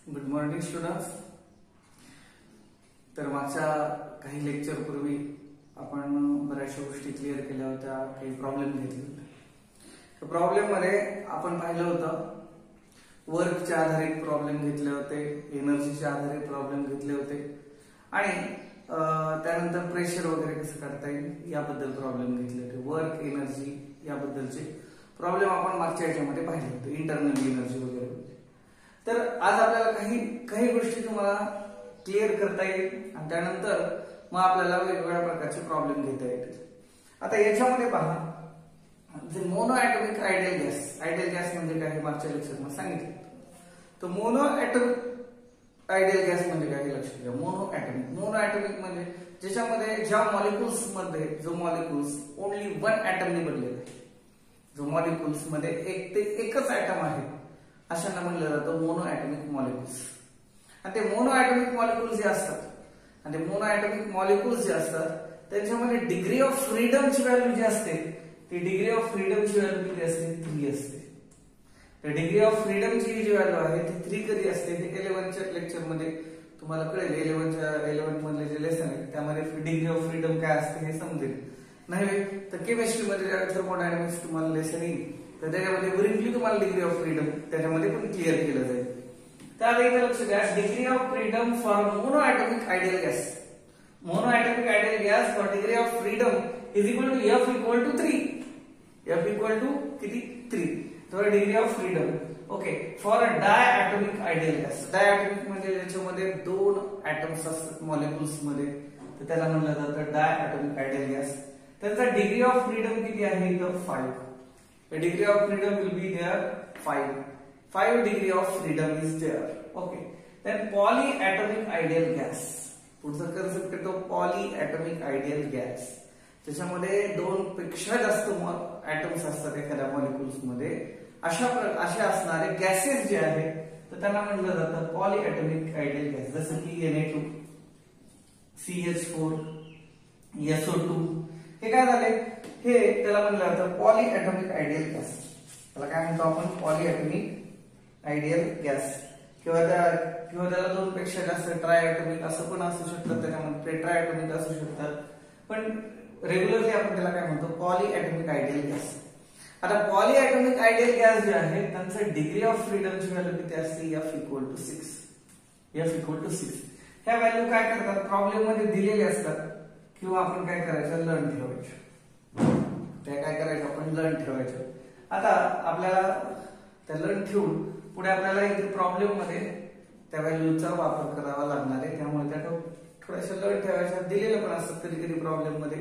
Good morning students. तर मागच्या काही लेक्चर पूर्वी आपण बऱ्याचशा गोष्टी क्लिअर केल्या होत्या, काही प्रॉब्लेम घेतले होते. प्रॉब्लेम मध्ये आपण पाहिलं होतं वर्कच्या आधारित प्रॉब्लेम घेतले होते, एनर्जीच्या आधारित प्रॉब्लेम घेतले होते आणि त्यानंतर प्रेशर वगैरे कसं काढता येईल याबद्दल प्रॉब्लेम घेतले होते. वर्क, एनर्जी याबद्दलचे प्रॉब्लेम आपण मागच्या याच्यामध्ये पाहिले होते, इंटरनल एनर्जी वगैरे. तर आज आपल्याला काही गोष्टी तुम्हाला क्लिअर करता येईल आणि त्यानंतर मग आपल्याला वेगवेगळ्या प्रकारचे प्रॉब्लेम घेता येतील. आता याच्यामध्ये पहा, जे मोनो ॲटॉमिक आयडियल गॅस म्हणजे काय हे मागच्या लेक्चरमध्ये सांगितलं. तर मोनो ॲटॉमिक आयडियल गॅस म्हणजे काय हे लक्षात घ्या. मोनो ॲटॉमिक म्हणजे ज्याच्यामध्ये ज्या मॉलिक्युल्स मध्ये जो मॉलिक्युल्स ओनली वन ॲटमने बनलेला आहे, जो मॉलिक्युल्स मध्ये एकच ॲटम आहे अशांना म्हणलं जातं मोनो ॲटॉमिक मॉलिक्युल्स. आणि ते मोनो ॲटॉमिक मॉलिक्युल्स जे असतात आणि ते मोनो ॲटॉमिक मॉलिक्युल्स जे असतात त्यांच्यामध्ये डिग्री ऑफ फ्रीडमची व्हॅल्यू जी असते ती डिग्री ऑफ फ्रीडमची व्हॅल्यू किती असते? 3 असते. तर डिग्री ऑफ फ्रीडमची जी व्हॅल्यू आहे ती 3 कधी असते हे 11च्या लेक्चर मध्ये तुम्हाला कळेल. 11 मधले जे लेसन आहे त्यामध्ये डिग्री ऑफ फ्रीडम काय असते हे समजेल. नाही तर केमिस्ट्री मध्ये थर्मोडायनामिक्स तुम्हाला लेसन येईल तर त्याच्यामध्ये ब्रीफली तुम्हाला डिग्री ऑफ फ्रीडम त्याच्यामध्ये पण क्लिअर केलं जाईल. त्याला इथे लक्ष द्या, degree of freedom for monoatomic ideal gas. Monoatomic ideal gas for degree of freedom is equal to F equal to 3. F equal to किती? 3. तर degree of freedom. Okay. For a diatomic ideal gas. Diatomic म्हणजे ज्याच्यामध्ये 2 atoms असतात molecules मध्ये, तर त्याला म्हणलं जातं डायॲटॉमिक आयडियल गॅस. त्याचा डिग्री ऑफ फ्रीडम किती आहे? तर 5. The degree of freedom will be there 5. 5 degree of freedom is there. Okay. Then polyatomic ideal gas. पुढचा कन्सेप्ट येतो polyatomic ideal gas. त्याच्यामध्ये 2 पेक्षा जास्त ॲटम्स असतात एखाद्या मॉलिक्युल्स मध्ये. असे असणारे गॅसेस जे आहेत तर त्यांना म्हणलं जातं पॉलीएटॉमिक आयडियल गॅस. जसं की Na2, CH4, SO2 हे काय झाले? हे त्याला म्हणलं जातं पॉलीएटॉमिक आयडियल गॅस. त्याला काय म्हणतो आपण? Polyatomic ideal gas. किंवा त्याला 2 पेक्षा जास्त ट्रायॲटॉमिक असं पण असू शकतं, त्याच्यामध्ये टेट्राॲटॉमिक असू शकतात. पण रेग्युलरली आपण त्याला काय म्हणतो? Polyatomic ideal gas. आता पॉलीएटॉमिक आयडियल गॅस जे आहे त्यांचं डिग्री ऑफ फ्रीडमची व्हॅल्यू किती असते? F equal to 6. F equal to 6. ह्या व्हॅल्यू काय करतात? प्रॉब्लेम मध्ये दिलेले असतात किंवा आपण काय करायचं? लर्न ठेवायचं. ते काय करायचं? आपण लर्न ठेवायचं. आता आपल्याला त्या लर्न ठेवून पुढे आपल्याला इथे प्रॉब्लेम मध्ये त्या व्हॅल्यूचा वापर करावा लागणार आहे. त्यामुळे त्या थोड्याशा लर्न ठेवायच्या दिलेलं पण असतात कधी कधी प्रॉब्लेम मध्ये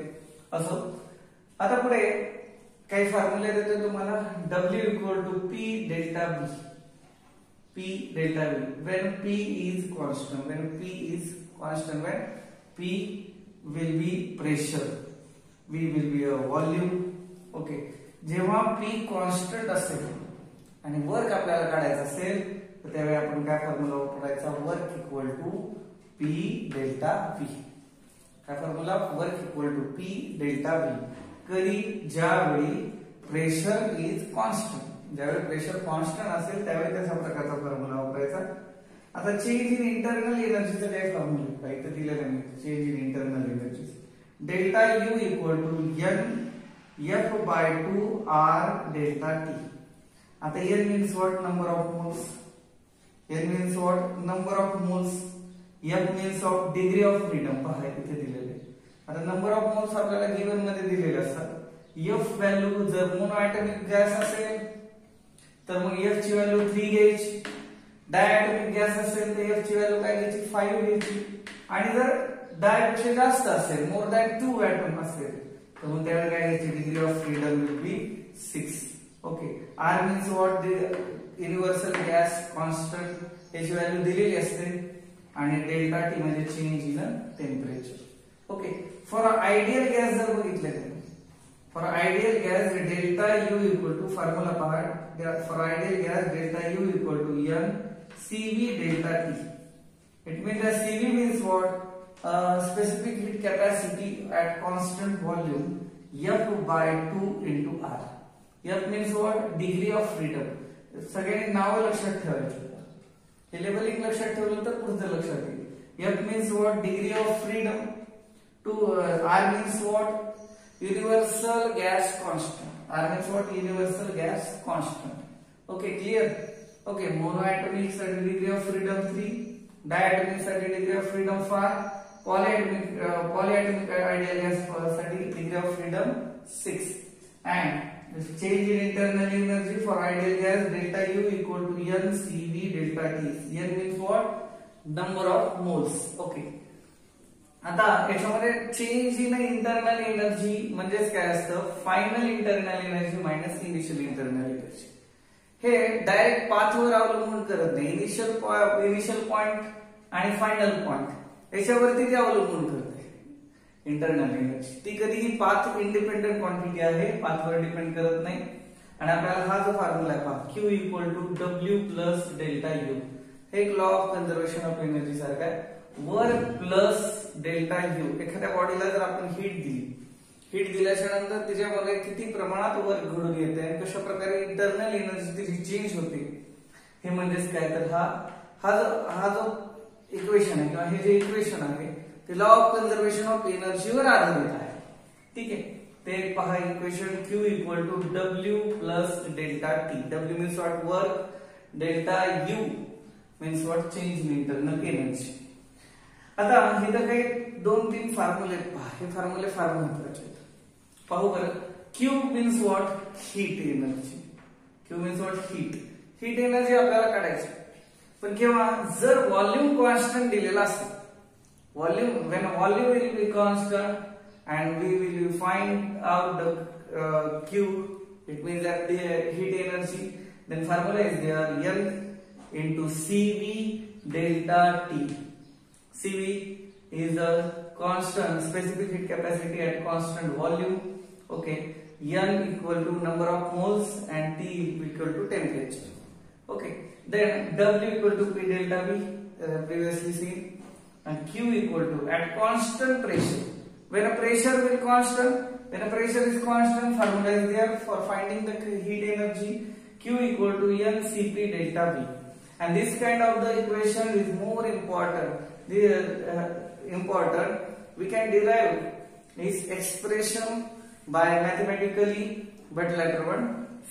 असो. आता पुढे काही फॉर्म्युले देतो तुम्हाला. W equal to P delta B. P delta B when P is constant. When P is constant, when P will be pressure, V will be a volume. Okay. जेव्हा P कॉन्स्टंट असेल आणि वर्क आपल्याला काढायचं असेल तर त्यावेळी आपण काय फॉर्म्युला वापरायचा? Work equal to P delta V. काय formula? Work equal to P delta V. कधी? ज्यावेळी प्रेशर इज कॉन्स्टंट. ज्यावेळी प्रेशर कॉन्स्टंट असेल त्यावेळी त्याचा प्रकारचा फॉर्म्युला वापरायचा. आता चेंज इन इंटरनल एनर्जीचा काय फॉर्म्युला? काही तर दिलेला नाही. Change in internal energy delta U equal to N F by 2 R delta T. आता N means what? Number of moles. N means what? Number of moles. F means of degree of freedom. पहा इथे दिलेले. आता number of moles आपल्याला given मध्ये दिलेले असतात. F value जर मोनो ॲटॉमिक गॅस असेल तर मग F ची व्हॅल्यू 3 घ्यायची. डायॲटॉमिक गॅस असेल तर F ची व्हॅल्यू काय घ्यायची? 5 घ्यायची. आणि जर डायपेक्षा जास्त असेल, मोर दॅन 2 ॲटम असेल तर मग त्यावेळी काय घ्यायची? Degree of freedom will be 6. Okay. R means what? Universal gas constant याची व्हॅल्यू दिलेली असते. आणि डेल्टा T म्हणजे change in temperature. Okay. For ideal gas जर बघितलं तर for ideal gas delta U equal to formula पहा. For ideal gas delta U equal to N CV delta T. It means that CV means what? Specific heat capacity at constant volume F by 2 into R. F means what? Degree of freedom. सगळ्यांनी नाव लक्षात ठेवायची. हे labelling लक्षात ठेवलं तर पुढचं लक्षात येईल. F means what? Degree of freedom. R means what? Universal gas constant. R means what? Universal gas constant. Okay, clear? Okay, monoatomic साठी degree of freedom 3, diatomic साठी degree of freedom 5, polyatomic ideal gas साठी degree of freedom 6, and change in internal energy for ideal gas delta U equal to N CV delta T. N means what? Number of moles. Okay. आता याच्यामध्ये change in internal energy म्हणजेच काय असतं? Final internal energy minus initial internal energy. हे direct पाथवर अवलंबून करत नाही. Initial point आणि फायनल पॉइंट याच्यावरती ते अवलंबून करते इंटरनल एनर्जी. ती कधीही पाथ इंडिपेंडेंट क्वांटिटी आहे, पाथवर डिपेंड करत नाही. आणि आपल्याला हा जो फॉर्म्युला आहे पहा, Q equal to W plus delta U, हे एक law of conservation of energy सारखा आहे. Work plus delta U. एखाद्या बॉडीला जर आपण हीट दिल्याच्या नंतर त्याच्यामध्ये किती प्रमाणात वर्क घडून येते आणि कशा प्रकारे इंटरनल एनर्जी त्याची चेंज होते, हे म्हणजेच काय तर हा जो इक्वेशन आहे किंवा हे जे इक्वेशन आहे ते लॉ ऑफ कन्झर्वेशन ऑफ एनर्जीवर आधारित आहे. ठीक आहे, ते पहा equation Q equal to W plus delta T. W means what? Work. Delta U means what? Change in internal energy. आता इथं काही 2-3 फॉर्म्युले पहा. हे फॉर्म्युले फार महत्त्वाचे आहेत. पाहू बरं. Q means what? Heat energy. Q means what? Heat energy आपल्याला काढायची. पण केव्हा? जर व्हॉल्यूम कॉन्स्टंट दिलेला असेल. When volume will be constant and we will find out the Q, it means that the heat energy, then formula is there, N into CV delta T. CV is a constant specific heat capacity at constant volume. Okay, N equal to number of moles and T equal to temperature. Okay, then W equal to P delta V, previously seen, and Q equal to at constant pressure. When a pressure will constant, when a pressure is constant, formula is there for finding the heat energy. Q equal to N Cp delta V. And this kind of the equation is more important. We can derive this expression by mathematically, but later on,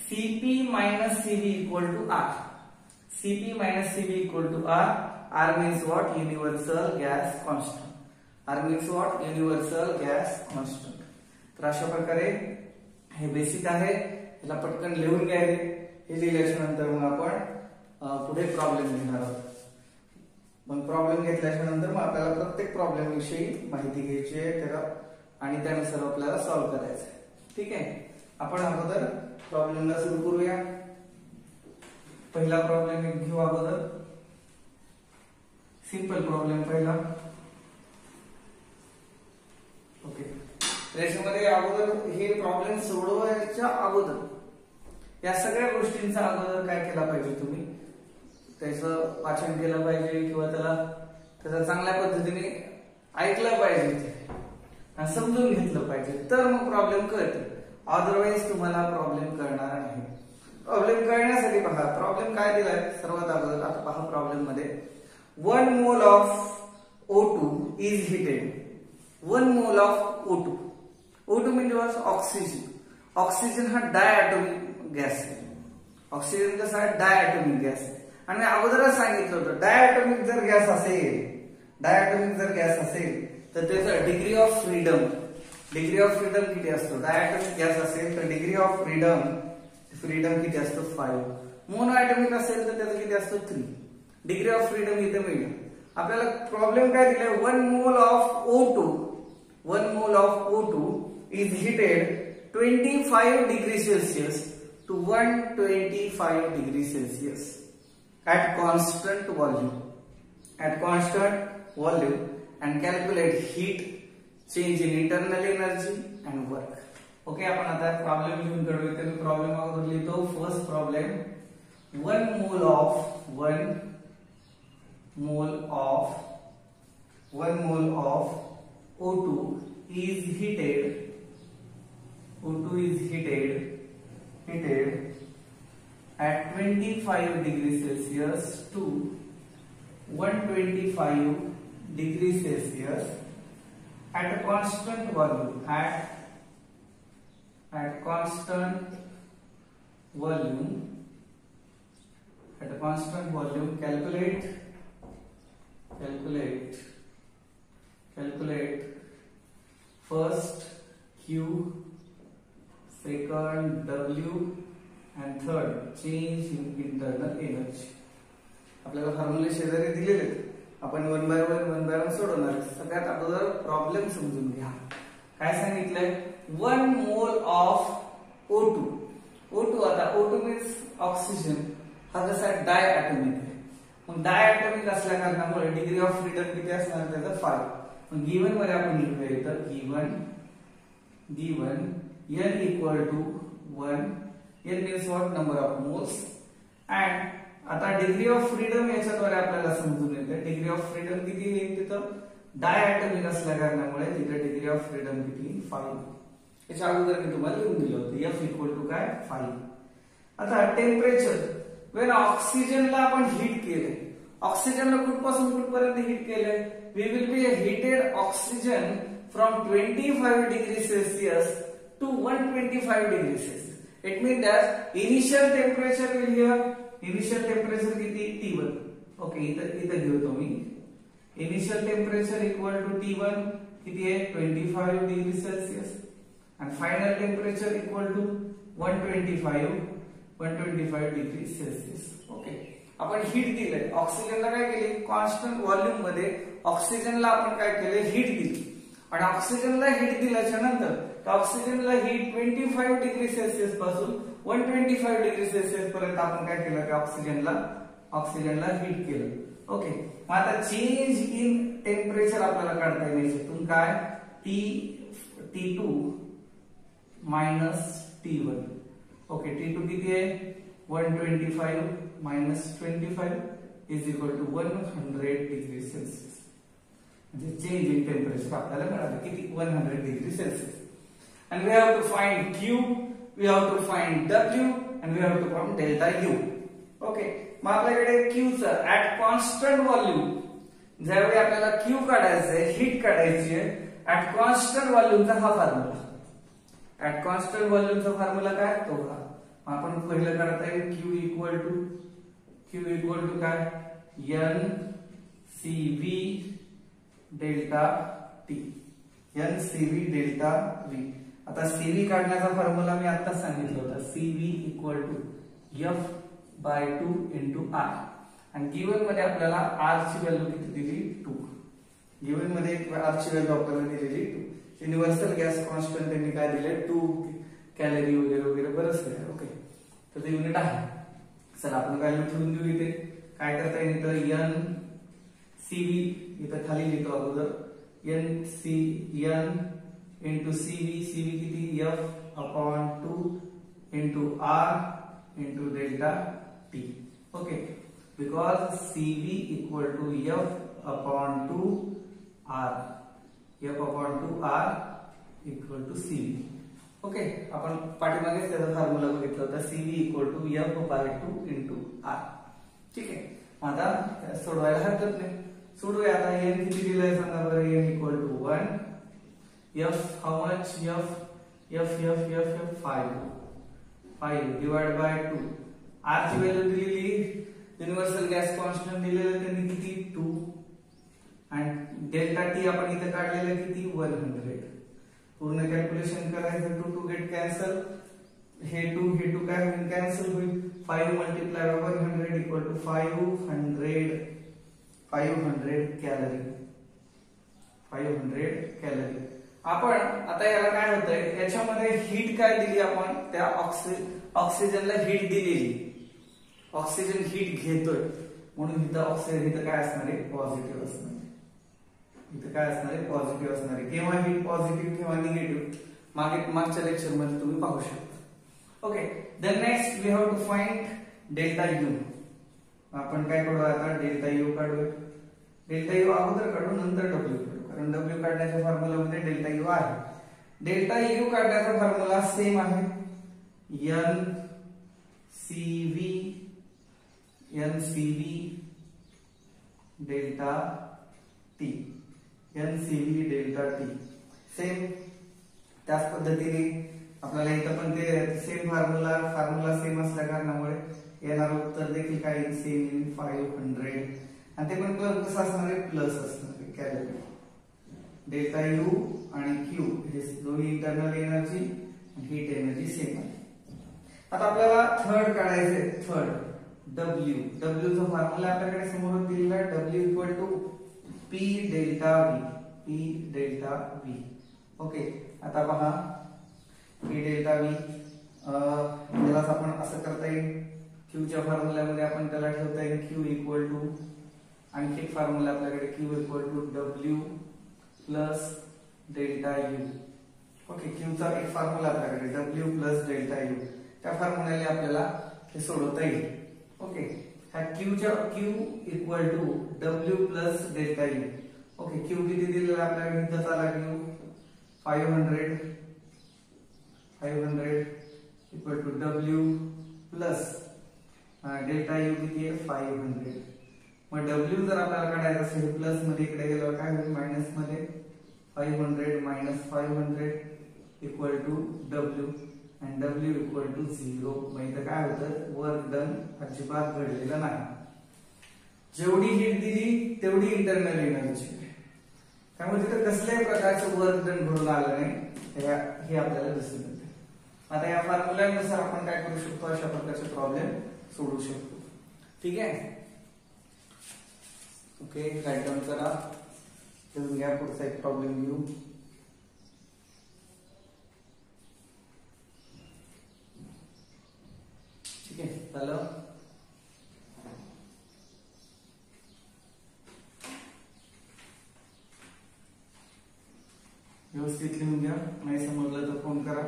Cp minus Cv equal to R. Cp minus Cv equal to R. R means what? Universal gas constant. R means what? Universal gas constant. तर अशा प्रकारे हे basic आहे. याला पटकन लिहून घ्यायचे. हे लिहिल्याच्या नंतर मग आपण पुढे प्रॉब्लेम घेणार आहोत. मग प्रॉब्लेम घेतल्याच्या नंतर मग आपल्याला प्रत्येक प्रॉब्लेम विषयी माहिती घ्यायची आहे त्याला आणि त्यानुसार आपल्याला सॉल्व्ह करायचं आहे. ठीक आहे, आपण अगोदर प्रॉब्लेमला सुरू करूया. पहिला प्रॉब्लेम घेऊ अगोदर. सिंपल प्रॉब्लेम पहिला. ओके, त्याच्यामध्ये अगोदर हे प्रॉब्लेम सोडवायच्या अगोदर या सगळ्या गोष्टींचा अगोदर काय केला पाहिजे? तुम्ही त्याचं वाचन केलं पाहिजे किंवा त्याचा चांगल्या पद्धतीने ऐकलं पाहिजे आणि समजून घेतलं पाहिजे, तर मग प्रॉब्लेम कळते. अदरवाईज तुम्हाला प्रॉब्लेम कळणार नाही. प्रॉब्लेम कळण्यासाठी पहा प्रॉब्लेम काय दिलाय. सर्वात अगोदर आता पहा प्रॉब्लेम मध्ये 1 mole of O2 is heated. 1 mole of O2. O2 म्हणजे ऑक्सिजन. ऑक्सिजन हा डायॲटॉमिक गॅस आहे. ऑक्सिजन कसा आहे? डायॲटॉमिक गॅस आहे. आणि मी अगोदरच सांगितलं होतं डायॲटॉमिक जर गॅस असेल तर त्याचं डिग्री ऑफ फ्रीडम किती असतो? डायॲटॉमिक गॅस असेल तर डिग्री ऑफ फ्रीडम किती असतो? 5. मोनोॲटॉमिक असेल तर त्याचं किती असतो? 3. डिग्री ऑफ फ्रीडम इथे मिळेल. आपल्याला प्रॉब्लेम काय दिलाय? 1 mole of O2 is heated 25 degrees Celsius to 125 degrees Celsius at constant volume and calculate heat change in internal energy and work. Okay, आपण आता प्रॉब्लेम लिहून काढूया. तर मी प्रॉब्लेम अगोदर लिहितो. First problem 1 mole of O2 is heated at 25 degrees Celsius to 125 degrees Celsius at a constant volume. At constant volume, calculate first Q, second W and third change in internal energy. आपल्याला फॉर्म्युले शेजारी दिलेले आहेत, आपण one by one सोडवणार. सगळ्यात अगोदर problem समजून घ्या. काय सांगितलंय? 1 मोल ऑफ O2. आता O2 मीन्स ऑक्सिजन. हा जसा डाय ॲटॉमिक आहे. मग डाय ॲटॉमिक असल्या कारणामुळे डिग्री ऑफ फ्रीडम किती असणार? त्याचा 5. मग गिवन मध्ये आपण लिहूया इथं given n equal to 1. n means what? Number of moles. And आता डिग्री ऑफ फ्रीडम याच्याद्वारे आपल्याला समजून येते. डिग्री ऑफ फ्रीडम किती येईल तिथं? डाय ॲटॉमिक असल्या कारणामुळे तिथे डिग्री ऑफ फ्रीडम किती? 5. याच्या अगोदर मी तुम्हाला लिहून दिलं होतं F इक्वल टू काय? 5. आता टेम्परेचर वेन ऑक्सिजनला आपण हीट केले, ऑक्सिजनला कुठपासून कुठपर्यंत हीट केले? We will be heated oxygen from 25 degree celsius to 125 degree celsius. It mean that initial temperature will here, initial temperature किती? T1. ओके, इथं घेतो मी. Initial temperature equal to T1 किती आहे? 25 degree Celsius. and final temperature equal to 125 degree celsius. Okay, आपण heat दिले ऑक्सिजनला. काय केले? कॉन्स्टंट व्हॉल्यूम मध्ये ऑक्सिजनला आपण काय केले? हीट दिली. आणि ऑक्सिजनला हीट दिल्याच्या नंतर ऑक्सिजनला हीट 25 डिग्री सेल्सियस पासून 125 डिग्री सेल्सियस पर्यंत आपण काय केलं? ऑक्सिजनला हीट केलं. ओके, मग आता चेंज इन टेम्परेचर आपल्याला काढता येईल याच्यातून. काय? T2 minus T1. Okay, T2 किती आहे? 125 minus 25 is equal to 100 degree Celsius. म्हणजे चेंज इन टेम्परेचर आपल्याला मिळालं किती? 100 degree Celsius. and we have to find Q, we have to find W and we have to find delta U. Okay, मग आपल्याकडे Q चा at constant volume, ज्यावेळी आपल्याला Q काढायचं आहे, हीट काढायची आहे, ऍट कॉन्स्टंट व्हॉल्यूमचा हा फॉर्म्युला. ऍट कॉन्स्टंट व्हॉल्यूमचा फॉर्म्युला काय? तो हा. आपण पहिलं काढता येईल Q इक्वल टू काय? NCV delta T. NCV delta V. आता CV काढण्याचा फॉर्म्युला मी आता सांगितलं होतं. CV equal to F by 2 into R. आणि गिवन मध्ये आपल्याला R ची व्हॅल्यू किती दिली? 2. गिवन मध्ये R ची व्हॅल्यू आपल्याला दिलेली 2. युनिव्हर्सल गॅस कॉन्स्टंट त्यांनी काय दिले? 2 कॅलरी वगैरे बरंच आहे. ओके, तर ते युनिट आहे. चला आपण व्हॅल्यू ठेवून देऊ. इथे काय करता येईल? इथं NCV इथं खाली लिहितो अगोदर. N इंटू CV किती? F upon 2 into R into delta T. Okay, because CV equal to F upon 2 R. F upon 2 R equal to CV. Okay, आपण पाठीमागेच त्याचा फॉर्म्युला बघितला होता. CV equal to F by 2 into R. ठीक आहे, आता सोडवायला हरकत नाही. सोडूया. आता n किती दिलंय सांगा बरं? n equal to 1. F how much? F 5 divide by 2. R ची व्हॅल्यू दिलेली, युनिव्हर्सल गॅस कॉन्स्टंट दिलेलं त्यांनी किती? 2. आणि डेल्टा T आपण इथे काढलेलं किती? 100. पूर्ण कॅल्क्युलेशन करायचं. 2 गेट कॅन्सल. हे 2 काय होईल? कॅन्सल होईल. 5 multiply by 100 equal to 500 calorie. आपण आता याला काय होतंय? याच्यामध्ये हीट काय दिली आपण? त्या ऑक्सिजनला हीट दिलेली. ऑक्सिजन हीट घेतोय म्हणून इथं ऑक्सिजन इथं काय असणार आहे? पॉझिटिव्ह असणार आहे. इथं काय असणार आहे? पॉझिटिव्ह असणार आहे. केव्हा हीट पॉझिटिव्ह केव्हा निगेटिव्ह मागच्या लेक्चर मध्ये तुम्ही पाहू शकता. Okay, then next we have to find delta U. आपण काय करू आता? डेल्टा यू काढूया. डेल्टा यू अगोदर काढू, नंतर डब्ल्यू काढू, कारण डब्ल्यू काढण्याच्या फॉर्म्युला मध्ये डेल्टा यू आहे. डेल्टा यू काढण्याचा फॉर्म्युला सेम आहे. NCV delta T, NCV delta T. Same त्याच पद्धतीने आपल्याला इथं पण ते सेम फॉर्म्युला सेम असल्या कारणामुळे येणार उत्तर देखील काय सेम इन 500 आणि ते पण कसं असणार आहे प्लस असणार आहे कॅलरी. डेल्टा यू आणि क्यू हे दोन्ही इंटरनल एनर्जी आणि हीट एनर्जी सेम आहे. आता आपल्याला थर्ड काढायचे. थर्ड W चा फॉर्म्युला आपल्याकडे समोर दिलेला आहे. W equal to P delta V. Okay, आता पहा P डेल्टा V याला आपण असं करता येईल. Q च्या फॉर्म्युल्यामध्ये आपण त्याला ठेवता येईल Q इक्वल टू आणखी एक फॉर्म्युला आपल्याकडे Q equal to W plus delta U. Okay, Q चा एक फॉर्म्युला आपल्याकडे W प्लस डेल्टा U. त्या फॉर्म्युल्याने आपल्याला हे सोडवता येईल. ओके, हा Q equal to W plus delta U. Okay, Q किती दिलेला आपल्याकडे इथं चाला Q 500 equal to W plus delta U किती आहे 500. मग W जर आपल्याला काढायचं असेल प्लस मध्ये इकडे गेल्यावर काय होईल मायनस मध्ये 500 मायनस 500 इक्वल टू W आणि W इक्वल टू 0. मग इथं काय होतं वर्क डन अजिबात घडलेलं नाही. जेवढी हीट दिली तेवढी इंटरनल एनर्जी, त्यामुळे तिथे कसल्याही प्रकारचं वर्क डन घडून आलं नाही हे आपल्याला दिसून येते. आता या फॉर्म्युल्यानुसार आपण काय करू शकतो, अशा प्रकारचे प्रॉब्लेम सोडू शकतो. ठीक आहे. ओके, राईट डाऊन करा. लिहून घ्या, पुढचा एक प्रॉब्लेम घेऊ. ठीक आहे, झालं. व्यवस्थित लिहून घ्या, नाही समजलं तर फोन करा.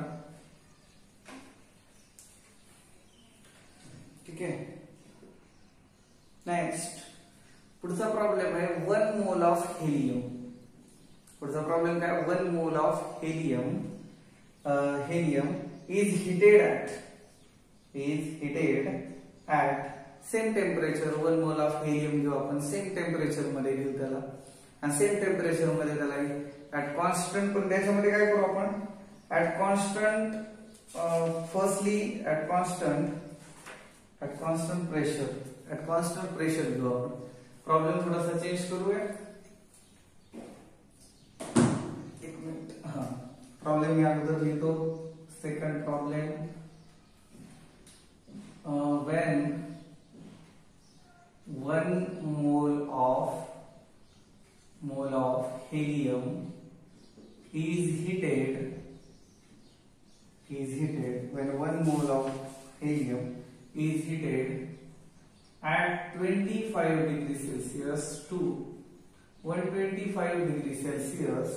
ठीक आहे. नेक्स्ट पुढचा प्रॉब्लेम आहे 1 मोल ऑफ हेलियम. पुढचा प्रॉब्लेम काय 1 mole of helium is heated at same temperature. 1 mole of helium घेऊ आपण, सेम टेम्परेचर मध्ये घेऊ त्याला आणि सेम टेम्परेचर मध्ये त्याला ॲट कॉन्स्टंट. पण त्याच्यामध्ये काय करू आपण at constant firstly at constant pressure घेऊ आपण. प्रॉब्लेम थोडासा चेंज करूया. एक मिनिट. हा, प्रॉब्लेम मी अगोदर लिहितो. Second problem when 1 mole of helium is heated when 1 mole of helium is heated at 25 degrees Celsius to 125 degrees Celsius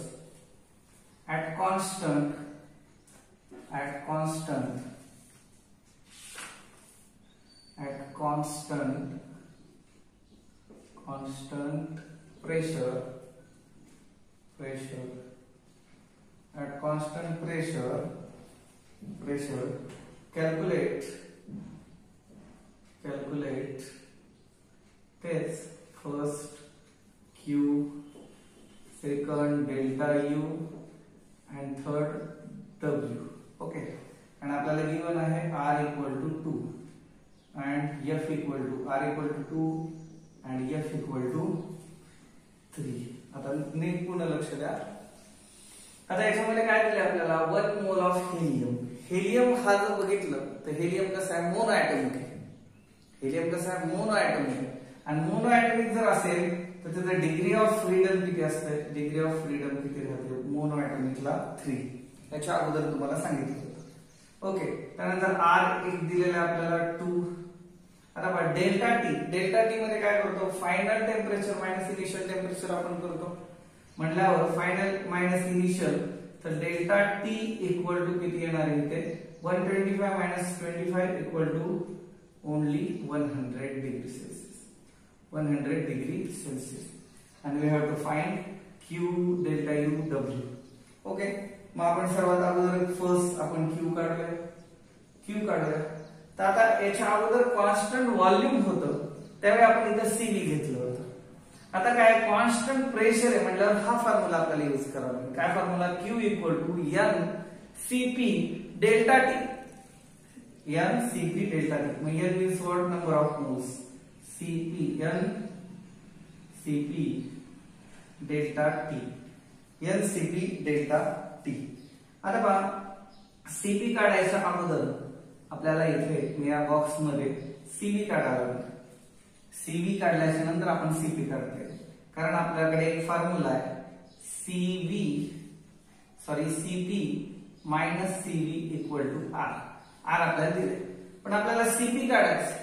at constant pressure at constant pressure calculate test first Q, second delta U and third W. Okay, and आपल्याला given आहे R equal to 2 and F equal to R equal to 2 and F equal to 3. आता नीट पुन्हा लक्ष द्या. आता याच्यामध्ये काय दिले आपल्याला 1 मोल ऑफ हेलियम. हेलियम हा जर बघितलं तर हेलियम कसं आहे मोनो ॲटॉमिक आहे. आणि मोनो ॲटॉमिक जर असेल तर त्याचं डिग्री ऑफ फ्रीडम किती असते. डिग्री ऑफ फ्रीडम किती राहते मोनो ॲटॉमिकला 3. याच्या अगोदर तुम्हाला सांगितलं होतं. ओके, त्यानंतर R एक दिलेला आपल्याला 2. आता बघा डेल्टा टी मध्ये काय करतो final temperature minus initial temperature आपण करतो म्हटल्यावर फायनल मायनस इनिशियल. तर डेल्टा टी इक्वल टू किती येणार आहे इथे 125 minus 25 equal to only 100 degree Celsius and we have to find Q delta U W. Okay, मग आपण सर्वात अगोदर फर्स्ट आपण Q काढूया. तर आता याच्या अगोदर कॉन्स्टंट व्हॉल्यूम होतं त्यावेळी आपण इथं CV घेतलं होतं. आता काय कॉन्स्टंट प्रेशर आहे म्हटल्यावर हा फॉर्म्युला आपल्याला यूज करावा लागेल. काय formula? Q equal to N CP delta T. N CP delta T. मग N means what? Number of moles. CP N CP delta T. N CP delta T. आता पहा सीपी काढायच्या अगोदर आपल्याला इथे मी या बॉक्स मध्ये सीव्ही काढावा लागेल. सीव्ही काढल्याच्या नंतर आपण सीपी काढतोय, कारण आपल्याकडे एक फॉर्म्युला आहे CP minus CV equal to R. R आपल्याला दिले, पण आपल्याला सीपी काढायचं.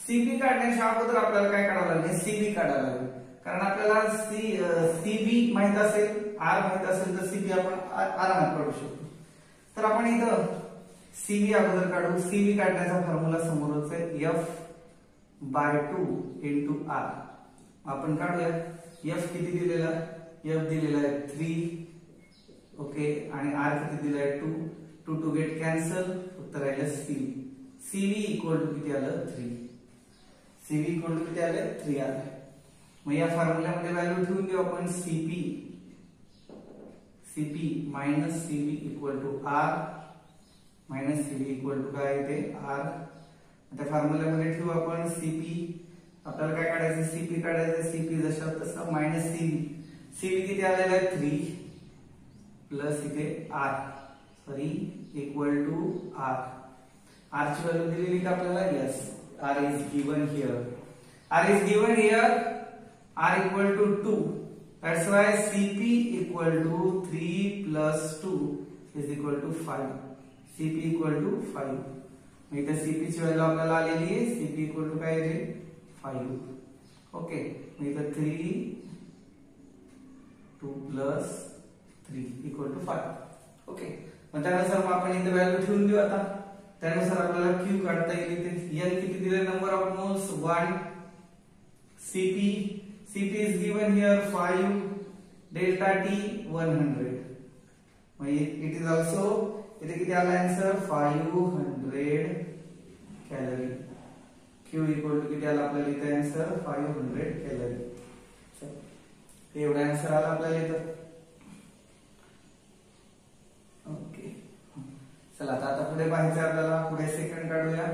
सीपी काढण्याच्या अगोदर आपल्याला काय काढावं लागेल? सीव्ही काढावं लागेल. कारण आपल्याला सीव्ही माहित असेल, आर माहित असेल तर सीपी आपण आरामात काढू शकतो. तर आपण इथं सीव्ही अगोदर काढू. सीव्ही काढण्याचा फॉर्म्युला समोरच आहे F/2 इंटू आर. आपण काढूया. F किती दिलेला? F दिलेला आहे 3. ओके, आणि आर किती दिला आहे? 2. 2 टू गेट कॅन्सल, फक्त राहिलं सीव्ही. सीव्ही इक्वल टू किती आलं? 3. सीव्ही इक्वल टू किती आलं? 3 आलं. मग या फॉर्म्युल्यामध्ये व्हॅल्यू ठेवून घेऊ आपण. CP minus CV equal to R. Minus CV equal to काय येते? आर. त्या फॉर्म्युल्यामध्ये ठेवू आपण सीपी. आपल्याला काय काढायचं? सीपी काढायचं. सीपी जसं तसं मायनस सीव्ही. सीव्ही किती आलेला आहे? 3 प्लस इथे R equal to R. R ची व्हॅल्यू दिलेली का आपल्याला? Yes. R is given here. R is given here. R equal to 2. That's why CP equal to 3 plus 2 is equal to 5. CP equal to 5. मग इथे CP ची value आपल्याला आलेली आहे. CP equal to काय आहे? 5. ओके, मग इथे 3 2 plus 3 equal to 5. ओके, मग त्यानुसार मग आपण इथे व्हॅल्यू ठेवून देऊ. आता त्यानुसार आपल्याला Q काढता येईल. इथे N किती दिले? Number of moles 1. CP is given here 5, delta T 100. It is also इथे किती आला answer? 500 calorie. Q equal to किती आला आपल्याला इथे आन्सर? 500 कॅलरी. एवढा आन्सर आला आपल्याला इथं. ओके, चला आता पुढे पाहायचं आपल्याला. पुढे सेकंड काढूया.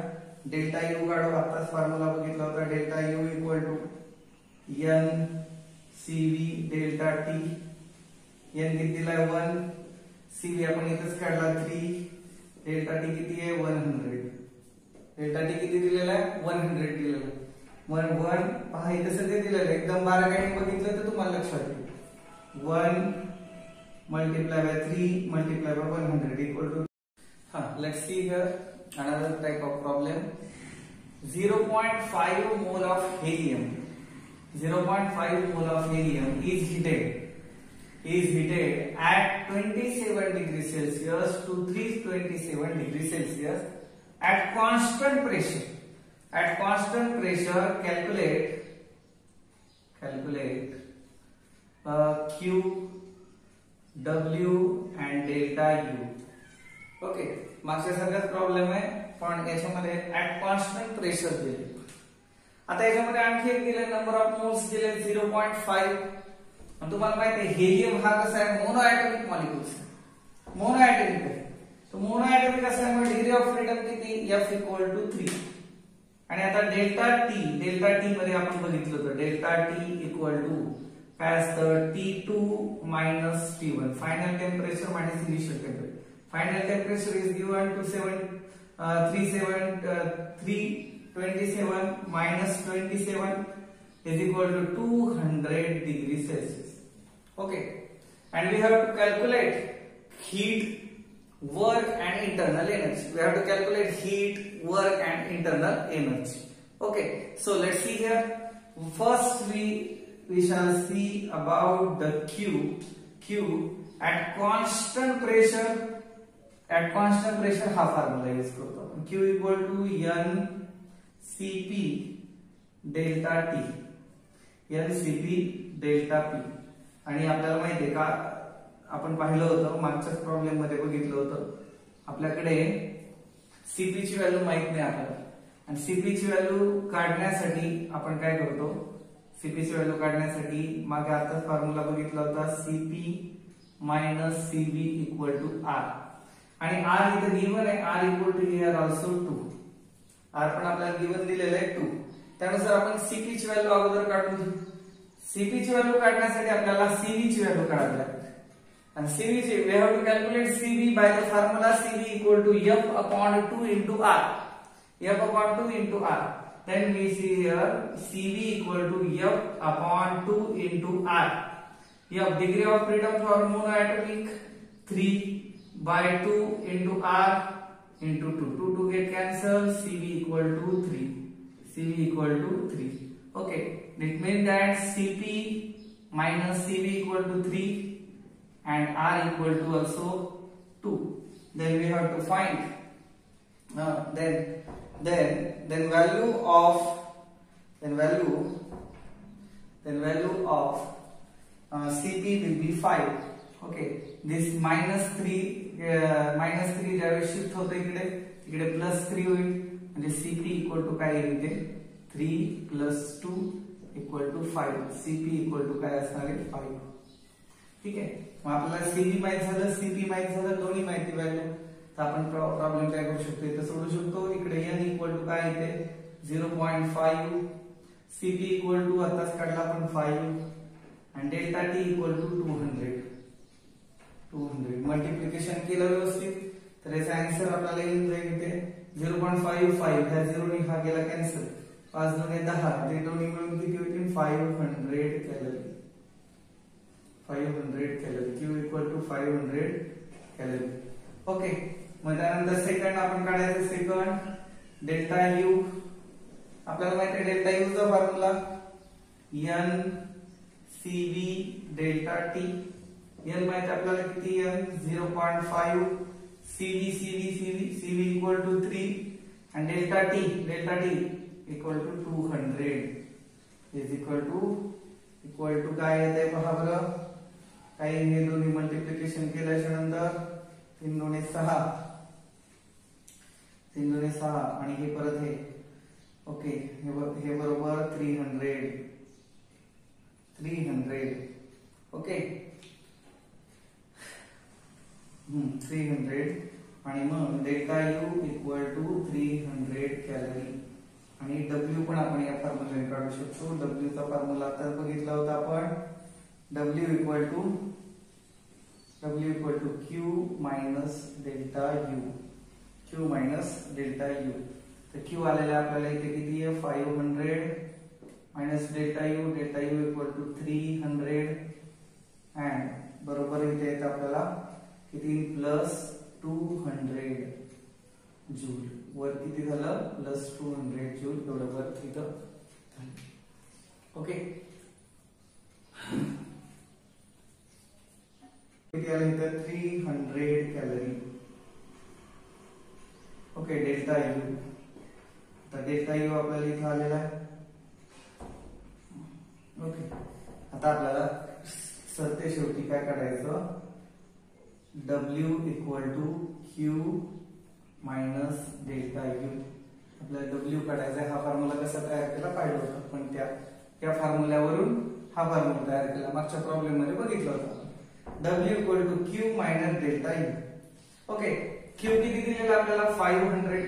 डेल्टा यू काढू. आताच फॉर्म्युला बघितला होता. Delta U equal to N CV delta T. N किती दिलाय? 1. सीव्ही आपण इथंच काढला 3. डेल्टा टी किती आहे? 100. डेल्टा टी किती दिलेला आहे? 100 दिलेला आहे. 1 पहा इथे सगळे दिलेलं आहे. एकदम बारकाईने बघितलं तर तुम्हाला लक्षात येईल. 1 multiplied by 3 multiplied by 100 equal to. Let's see here another type of problem. 0.5 mole of helium. 0.5 mole of helium is heated at 27 degrees Celsius to 327 degrees Celsius at constant pressure. At constant pressure, calculate Q, W and delta U. Okay, मागच्या सगळ्यात problem आहे, पण याच्यामध्ये at constant pressure दिले. आता याच्यामध्ये आणखी एक दिले, नंबर ऑफ मोल्स दिले 0.5. तुम्हाला माहिती आहे हेलियम हा कसा आहे? Monoatomic molecules. मोनोएटॉमिक आहे. तो मोनोएटॉमिक असल्यामुळे डिग्री ऑफ फ्रीडम किती? F equal to 3. आणि आता डेल्टा टी मध्ये आपण बघितलं होतं. डेल्टा टी इक्वल टू काय असतं? T2 minus T1. Final temperature minus initial temperature. Final temperature is given to 327 minus 27 is equal to 200 degrees Celsius. Okay, and we have to calculate heat, work and internal energy. We have to calculate heat, work and internal energy. Okay, so let's see here. First we shall see about the Q at constant pressure. At constant pressure हा formula use करतो आपण. Q equal to N CP delta T. N CP delta P. आणि आपल्याला माहिती आहे का, आपण पाहिलं होतं मागच्याच प्रॉब्लेम मध्ये बघितलं होतं, आपल्याकडे CP ची व्हॅल्यू माहित नाही आपल्याला, आणि CP ची व्हॅल्यू काढण्यासाठी आपण काय करतो? सीपीची व्हॅल्यू काढण्यासाठी मागे आताच फॉर्म्युला बघितला होता, CP minus CB equal to R, आणि आर इथे गिवन आहे, R equal to here also 2, R पण आपल्याला गिवन दिलेलं आहे 2. त्यानुसार आपण सीपी ची व्हॅल्यू अगोदर काढून घेऊ. सीपी ची व्हॅल्यू काढण्यासाठी आपल्याला सीबी ची व्हॅल्यू काढावी लागते, and CV we have to calculate CV by the formula CV equal to F upon 2 into R. F upon 2 into R. Then we see here CV equal to F upon 2 into R. F degree of freedom for monoatomic 3 by 2 into R into 2. 2 get cancelled. CV equal to 3. CV equal to 3. Okay. It means that CP minus CV equal to 3. And R equal to also 2. Then we have to find then value of CP will be 5. Okay, this minus 3 ज्यावेळी shift होतं इकडे plus 3 होईल, म्हणजे CP equal to काय येईल ते 3 plus 2 equal to 5. CP equal to काय असणार आहे 5. ठीक आहे. मग आपल्याला सीबी माहित झालं, सीपी माहित झालं, दोन्ही माहिती व्हॅल्यू, तर आपण प्रॉब्लेम काय करू शकतो, इथे सोडू शकतो. इकडे n इक्वल टू काय येते 0.5, सीपी इक्वल टू आताच काढला आपण 5, आणि delta T equal to 200. Multiplication केलं व्यवस्थित तर याचा आन्सर आपल्याला येऊन जाईल इथे 0.55. ह्या 0 ने हा गेला कॅन्सल, 5 दुने 10, ते दोन्ही मिळून किती होतील 500 calorie. 500 calorie. Q equal to 500 calorie. Okay. मग त्यानंतर सेकंड आपण काढायचं, सेकंड डेल्टा U. आपल्याला माहिती आहे डेल्टा U चा formula n CV delta T. n माहिती आपल्याला किती, n 0.5, CV इक्वल टू 3, आणि delta T equal to 200 is equal to काय येते पहा बरं, काही हे दोन्ही मल्टिप्लिकेशन केल्याच्या नंतर 3 दुणे 6, आणि हे परत हे. ओके, हे बरोबर 300. ओके, 300, आणि मग delta U equal to 300 calorie. आणि W पण आपण या फॉर्म्युल्याने काढू शकतो. W चा फॉर्म्युला आता बघितला होता आपण, W इक्वल टू Q मायनस डेल्टा U. तर Q आलेला आपल्याला इथे किती आहे 500 मायनस delta U equal to 300, and बरोबर इथे येतं आपल्याला किती प्लस 200 जूल. वर किती झालं प्लस 200 जूल, एवढं वर इथं. ओके, किती आलं इथं 300 कॅलरी. Okay, delta U. तर डेल्टा U आपल्याला इथं आलेला आहे. ओके, आता आपल्याला सरते शेवटी काय काढायचं, W इक्वल टू Q मायनस डेल्टा U. आपल्याला W काढायचा आहे. हा फॉर्म्युला कसा तयार केला पाहिजे होता, पण त्या फॉर्म्युल्यावरून हा फॉर्म्युला तयार केला, मागच्या प्रॉब्लेम मध्ये बघितलं होतं. W इक्वल टू Q मायनस डेल्टा U. ओके, Q किती दिलेला आपल्याला 500,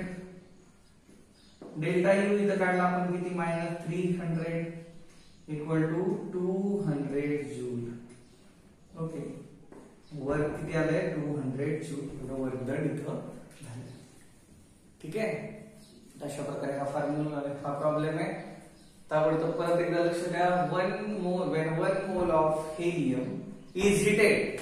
डेल्टा U इथं काढला आपण किती minus 300 equal to 200 joule. Okay, वर किती आलंय 200 जूल, वर्क इथं झालं. ठीक आहे. अशा प्रकारे हा फॉर्म्युला, हा प्रॉब्लेम आहे. ताबडतोब परत एकदा लक्ष द्या. when 1 mole of helium is heated,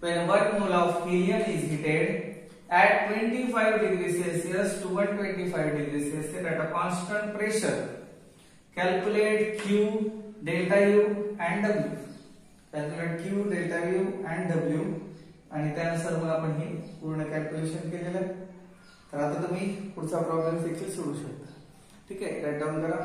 when 1 mole of helium is heated at 25 degrees Celsius to 125 degrees Celsius at a constant pressure, calculate Q, delta U and W. Calculate Q, delta U and W, आणि त्यानुसार मग आपण हे पूर्ण calculation केलेलं आहे. तर आता तुम्ही पुढचा प्रॉब्लेम देखील सोडवू शकता. ठीक आहे, राईट डाऊन करा.